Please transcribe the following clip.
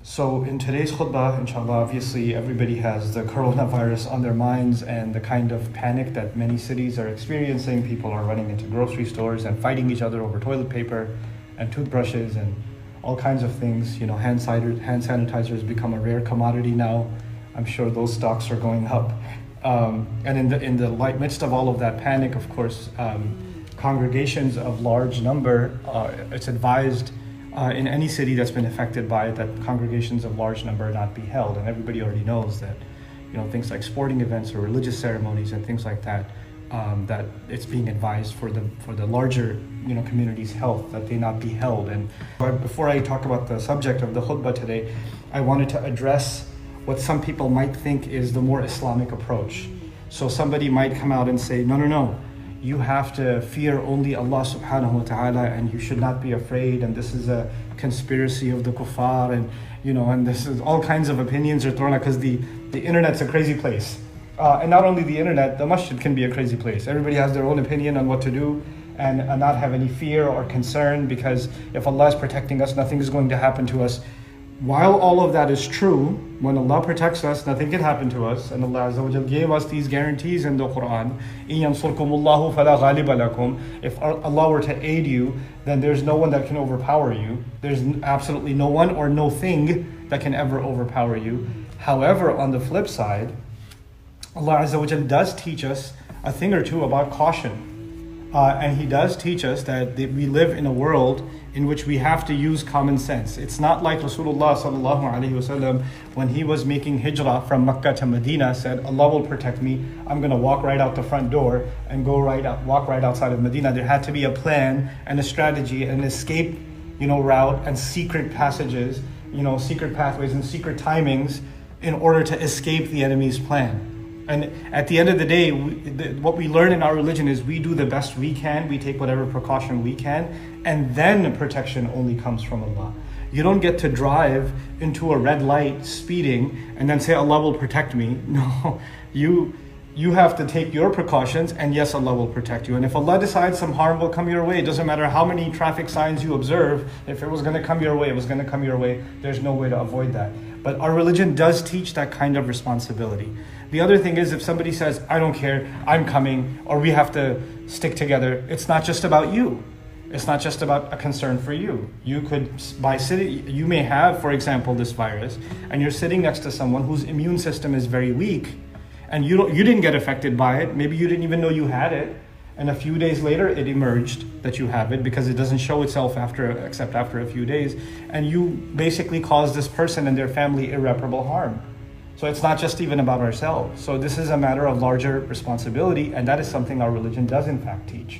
So in today's khutbah, inshallah, obviously everybody has the coronavirus on their minds and the kind of panic that many cities are experiencing. People are running into grocery stores and fighting each other over toilet paper and toothbrushes and all kinds of things. You know, hand sanitizer has become a rare commodity now. I'm sure those stocks are going up. And in the midst of all of that panic, of course, congregations of large number, it's advised in any city that's been affected by it that congregations of large number not be held. And everybody already knows that, you know, things like sporting events or religious ceremonies and things like that, that it's being advised for the larger, you know, community's health that they not be held. And before I talk about the subject of the khutbah today, I wanted to address what some people might think is the more Islamic approach. So somebody might come out and say, no, you have to fear only Allah subhanahu wa ta'ala and you should not be afraid, and this is a conspiracy of the kuffar, and you know, and this is all kinds of opinions are thrown out because the internet's a crazy place. And not only the internet, the masjid can be a crazy place. Everybody has their own opinion on what to do and not have any fear or concern, because if Allah is protecting us, nothing is going to happen to us. While all of that is true, when Allah protects us, nothing can happen to us. And Allah Azza wa Jal gave us these guarantees in the Quran. إِن يَنْصُرْكُمُ اللَّهُ فَلَا غَالِبَ لَكُمْ. If Allah were to aid you, then there's no one that can overpower you. There's absolutely no one or no thing that can ever overpower you. However, on the flip side, Allah Azza wa Jal does teach us a thing or two about caution. And He does teach us that we live in a world in which we have to use common sense. It's not like Rasulullah sallallahu alaihi wasallam, when he was making hijrah from Mecca to Medina, said, Allah will protect me. I'm going to walk right out the front door and walk right outside of Medina. There had to be a plan and a strategy, an escape, route, and secret passages, secret pathways and secret timings in order to escape the enemy's plan. And at the end of the day, what we learn in our religion is we do the best we can, we take whatever precaution we can, and then protection only comes from Allah. You don't get to drive into a red light speeding and then say Allah will protect me. No, you have to take your precautions, and yes, Allah will protect you. And if Allah decides some harm will come your way, it doesn't matter how many traffic signs you observe, if it was going to come your way, it was going to come your way. There's no way to avoid that. But our religion does teach that kind of responsibility. The other thing is, if somebody says, I don't care, I'm coming, or we have to stick together, it's not just about you. It's not just about a concern for you. You may have, for example, this virus, and you're sitting next to someone whose immune system is very weak, and you didn't get affected by it. Maybe you didn't even know you had it, and a few days later it emerged that you have it, because it doesn't show itself except after a few days, and you basically caused this person and their family irreparable harm. So it's not just even about ourselves. So this is a matter of larger responsibility, and that is something our religion does in fact teach.